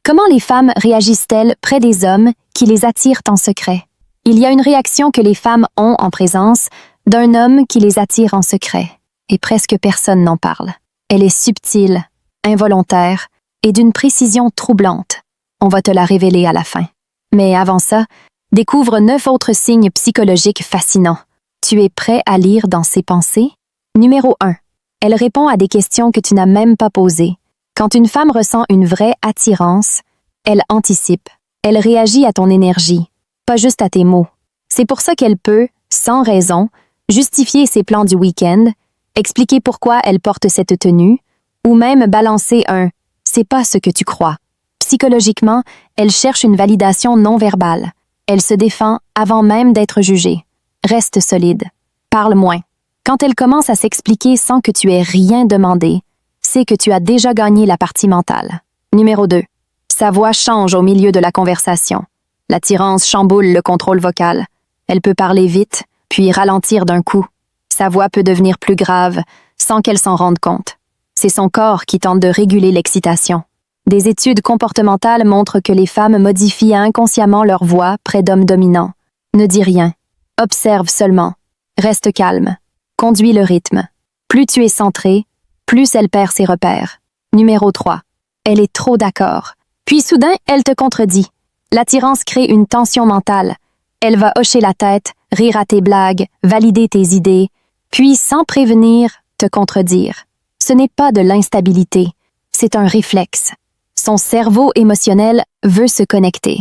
Comment les femmes réagissent-elles près des hommes qui les attirent en secret? Il y a une réaction que les femmes ont en présence d'un homme qui les attire en secret, et presque personne n'en parle. Elle est subtile, involontaire et d'une précision troublante. On va te la révéler à la fin. Mais avant ça, découvre 9 autres signes psychologiques fascinants. Tu es prêt à lire dans ses pensées? Numéro 1. Elle répond à des questions que tu n'as même pas posées. Quand une femme ressent une vraie attirance, elle anticipe. Elle réagit à ton énergie, pas juste à tes mots. C'est pour ça qu'elle peut, sans raison, justifier ses plans du week-end, expliquer pourquoi elle porte cette tenue, ou même balancer un « c'est pas ce que tu crois ». Psychologiquement, elle cherche une validation non verbale. Elle se défend avant même d'être jugée. Reste solide. Parle moins. Quand elle commence à s'expliquer sans que tu aies rien demandé, c'est que tu as déjà gagné la partie mentale. Numéro 2. Sa voix change au milieu de la conversation. L'attirance chamboule le contrôle vocal. Elle peut parler vite, puis ralentir d'un coup. Sa voix peut devenir plus grave, sans qu'elle s'en rende compte. C'est son corps qui tente de réguler l'excitation. Des études comportementales montrent que les femmes modifient inconsciemment leur voix près d'hommes dominants. Ne dis rien. Observe seulement. Reste calme. Conduis le rythme. Plus tu es centré, plus elle perd ses repères. Numéro 3. Elle est trop d'accord. Puis soudain, elle te contredit. L'attirance crée une tension mentale. Elle va hocher la tête, rire à tes blagues, valider tes idées, puis sans prévenir, te contredire. Ce n'est pas de l'instabilité, c'est un réflexe. Son cerveau émotionnel veut se connecter,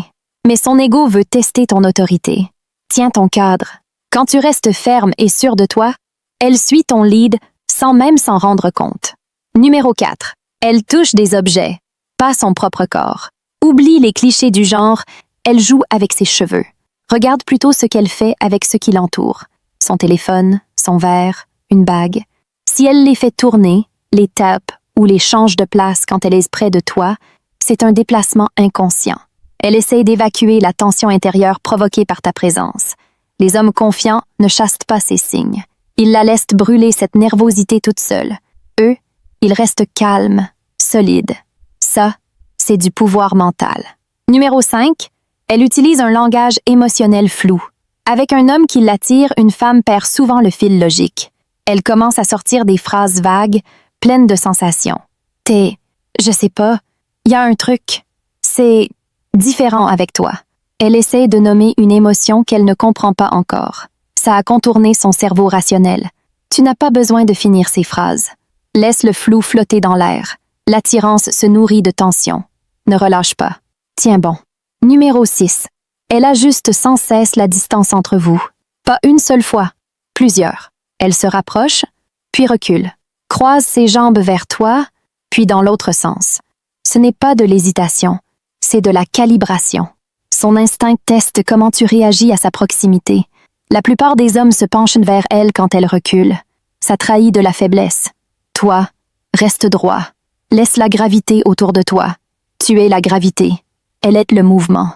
mais son ego veut tester ton autorité. Tiens ton cadre. Quand tu restes ferme et sûr de toi, elle suit ton lead sans même s'en rendre compte. Numéro 4. Elle touche des objets, pas son propre corps. Oublie les clichés du genre, elle joue avec ses cheveux. Regarde plutôt ce qu'elle fait avec ce qui l'entoure. Son téléphone, son verre, une bague. Si elle les fait tourner, les tape ou les change de place quand elle est près de toi, c'est un déplacement inconscient. Elle essaie d'évacuer la tension intérieure provoquée par ta présence. Les hommes confiants ne chassent pas ces signes. Ils la laissent brûler cette nervosité toute seule. Eux, ils restent calmes, solides. Ça, c'est du pouvoir mental. Numéro 5. Elle utilise un langage émotionnel flou. Avec un homme qui l'attire, une femme perd souvent le fil logique. Elle commence à sortir des phrases vagues, pleines de sensations. Je sais pas, il y a un truc, c'est différent avec toi. Elle essaie de nommer une émotion qu'elle ne comprend pas encore. Ça a contourné son cerveau rationnel. Tu n'as pas besoin de finir ces phrases. Laisse le flou flotter dans l'air. L'attirance se nourrit de tension. Ne relâche pas. Tiens bon. Numéro 6. Elle ajuste sans cesse la distance entre vous. Pas une seule fois, plusieurs. Elle se rapproche, puis recule. Croise ses jambes vers toi, puis dans l'autre sens. Ce n'est pas de l'hésitation, c'est de la calibration. Son instinct teste comment tu réagis à sa proximité. La plupart des hommes se penchent vers elle quand elle recule. Ça trahit de la faiblesse. Toi, reste droit. Laisse la gravité autour de toi. Tu es la gravité. Elle est le mouvement.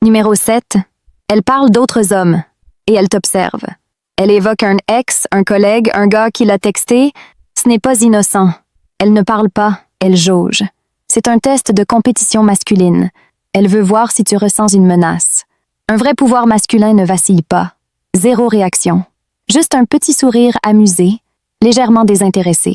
Numéro 7. Elle parle d'autres hommes et elle t'observe. Elle évoque un ex, un collègue, un gars qui l'a texté. Ce n'est pas innocent. Elle ne parle pas, elle jauge. C'est un test de compétition masculine. Elle veut voir si tu ressens une menace. Un vrai pouvoir masculin ne vacille pas. Zéro réaction. Juste un petit sourire amusé, légèrement désintéressé.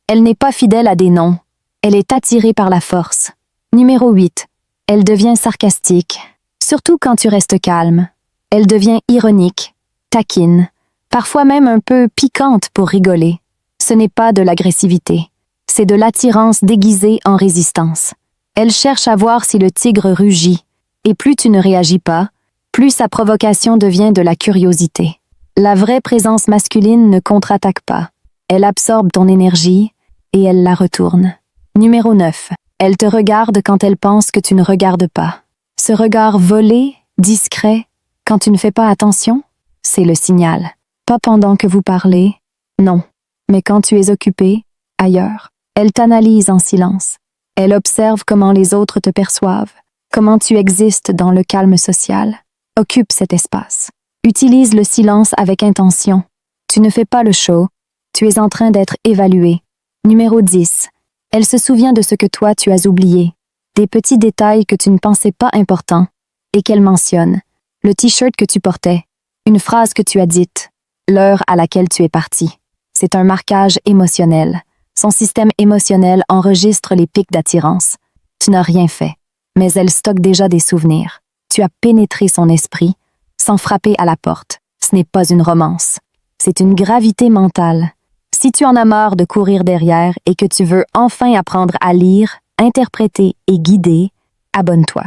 Elle n'est pas fidèle à des noms. Elle est attirée par la force. Numéro 8. Elle devient sarcastique, surtout quand tu restes calme. Elle devient ironique, taquine, parfois même un peu piquante pour rigoler. Ce n'est pas de l'agressivité, c'est de l'attirance déguisée en résistance. Elle cherche à voir si le tigre rugit, et plus tu ne réagis pas, plus sa provocation devient de la curiosité. La vraie présence masculine ne contre-attaque pas. Elle absorbe ton énergie et elle la retourne. Numéro 9. Elle te regarde quand elle pense que tu ne regardes pas. Ce regard volé, discret, quand tu ne fais pas attention, c'est le signal. Pas pendant que vous parlez, non. Mais quand tu es occupé, ailleurs. Elle t'analyse en silence. Elle observe comment les autres te perçoivent, comment tu existes dans le calme social. Occupe cet espace. Utilise le silence avec intention. Tu ne fais pas le show, tu es en train d'être évalué. Numéro 10. Elle se souvient de ce que toi tu as oublié. Des petits détails que tu ne pensais pas importants et qu'elle mentionne. Le t-shirt que tu portais, une phrase que tu as dite, l'heure à laquelle tu es parti. C'est un marquage émotionnel. Son système émotionnel enregistre les pics d'attirance. Tu n'as rien fait, mais elle stocke déjà des souvenirs. Tu as pénétré son esprit sans frapper à la porte. Ce n'est pas une romance. C'est une gravité mentale. Si tu en as marre de courir derrière et que tu veux enfin apprendre à lire, interpréter et guider, abonne-toi.